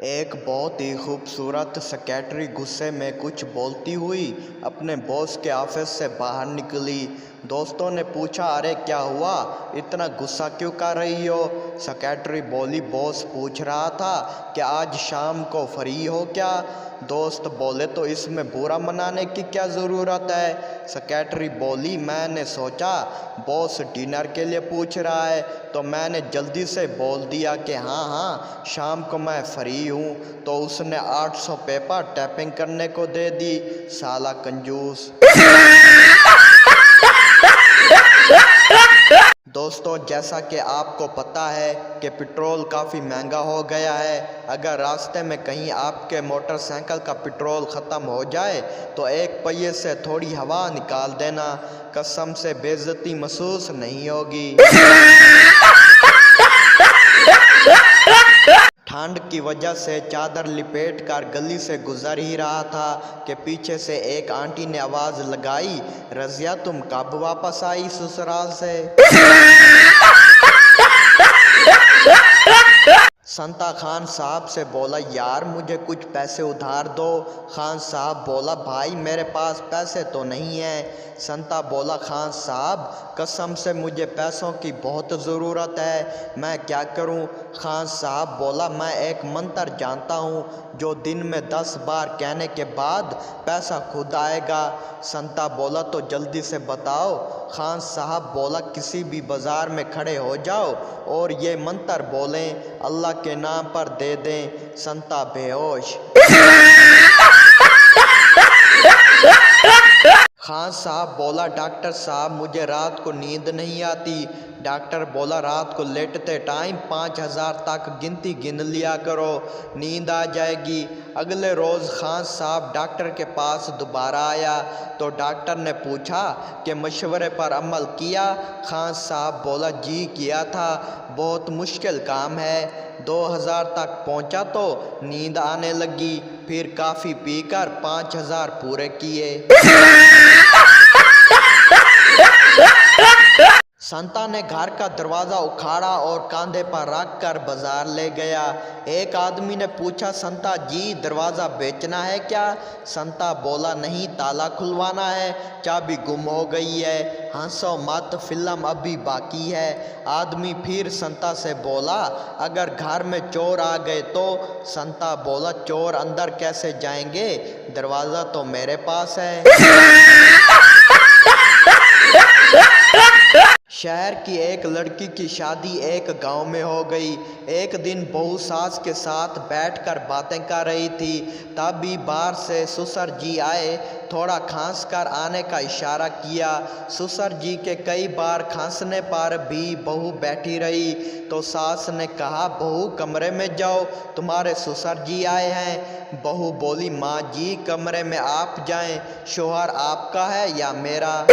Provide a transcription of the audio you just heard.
एक बहुत ही खूबसूरत सेक्रेटरी गुस्से में कुछ बोलती हुई अपने बॉस के ऑफिस से बाहर निकली। दोस्तों ने पूछा, अरे क्या हुआ, इतना गुस्सा क्यों कर रही हो? सेक्रेटरी बोली, बॉस पूछ रहा था कि आज शाम को फ्री हो क्या? दोस्त बोले, तो इसमें बुरा मनाने की क्या ज़रूरत है? सेक्रेटरी बोली, मैंने सोचा बॉस डिनर के लिए पूछ रहा है तो मैंने जल्दी से बोल दिया कि हाँ हाँ शाम को मैं फ्री हूँ। तो उसने 800 पेपर टैपिंग करने को दे दी, साला कंजूस। दोस्तों, जैसा कि आपको पता है कि पेट्रोल काफ़ी महंगा हो गया है। अगर रास्ते में कहीं आपके मोटरसाइकिल का पेट्रोल ख़त्म हो जाए तो एक पहिए से थोड़ी हवा निकाल देना, कसम से बेइज्जती महसूस नहीं होगी। ठंड की वजह से चादर लिपेट कर गली से गुजर ही रहा था कि पीछे से एक आंटी ने आवाज़ लगाई, रज़िया तुम कब वापस आई ससुराल से? संता खान साहब से बोला, यार मुझे कुछ पैसे उधार दो। खान साहब बोला, भाई मेरे पास पैसे तो नहीं है। संता बोला, खान साहब कसम से मुझे पैसों की बहुत ज़रूरत है, मैं क्या करूं? खान साहब बोला, मैं एक मंत्र जानता हूं जो दिन में 10 बार कहने के बाद पैसा खुद आएगा। संता बोला, तो जल्दी से बताओ। खान साहब बोला, किसी भी बाज़ार में खड़े हो जाओ और ये मंत्र बोलें, अल्लाह के नाम पर दे दें। संता बेहोश। खान साहब बोला, डॉक्टर साहब मुझे रात को नींद नहीं आती। डॉक्टर बोला, रात को लेटते टाइम 5000 तक गिनती गिन लिया करो, नींद आ जाएगी। अगले रोज़ खान साहब डॉक्टर के पास दोबारा आया तो डॉक्टर ने पूछा कि मशवरे पर अमल किया? खान साहब बोला, जी किया था, बहुत मुश्किल काम है। 2000 तक पहुंचा तो नींद आने लगी, फिर काफ़ी पीकर 5000 पूरे किए। संता ने घर का दरवाज़ा उखाड़ा और कंधे पर रख कर बाजार ले गया। एक आदमी ने पूछा, संता जी दरवाज़ा बेचना है क्या? संता बोला, नहीं ताला खुलवाना है, चाबी गुम हो गई है। हंसो मत, फिल्म अभी बाकी है। आदमी फिर संता से बोला, अगर घर में चोर आ गए तो? संता बोला, चोर अंदर कैसे जाएंगे, दरवाज़ा तो मेरे पास है। शहर की एक लड़की की शादी एक गांव में हो गई। एक दिन बहू सास के साथ बैठकर बातें कर रही थी, तभी बाहर से ससुर जी आए। थोड़ा खांस कर आने का इशारा किया। ससुर जी के कई बार खांसने पर भी बहू बैठी रही तो सास ने कहा, बहू कमरे में जाओ, तुम्हारे ससुर जी आए हैं। बहू बोली, माँ जी कमरे में आप जाएं, शौहर आपका है या मेरा?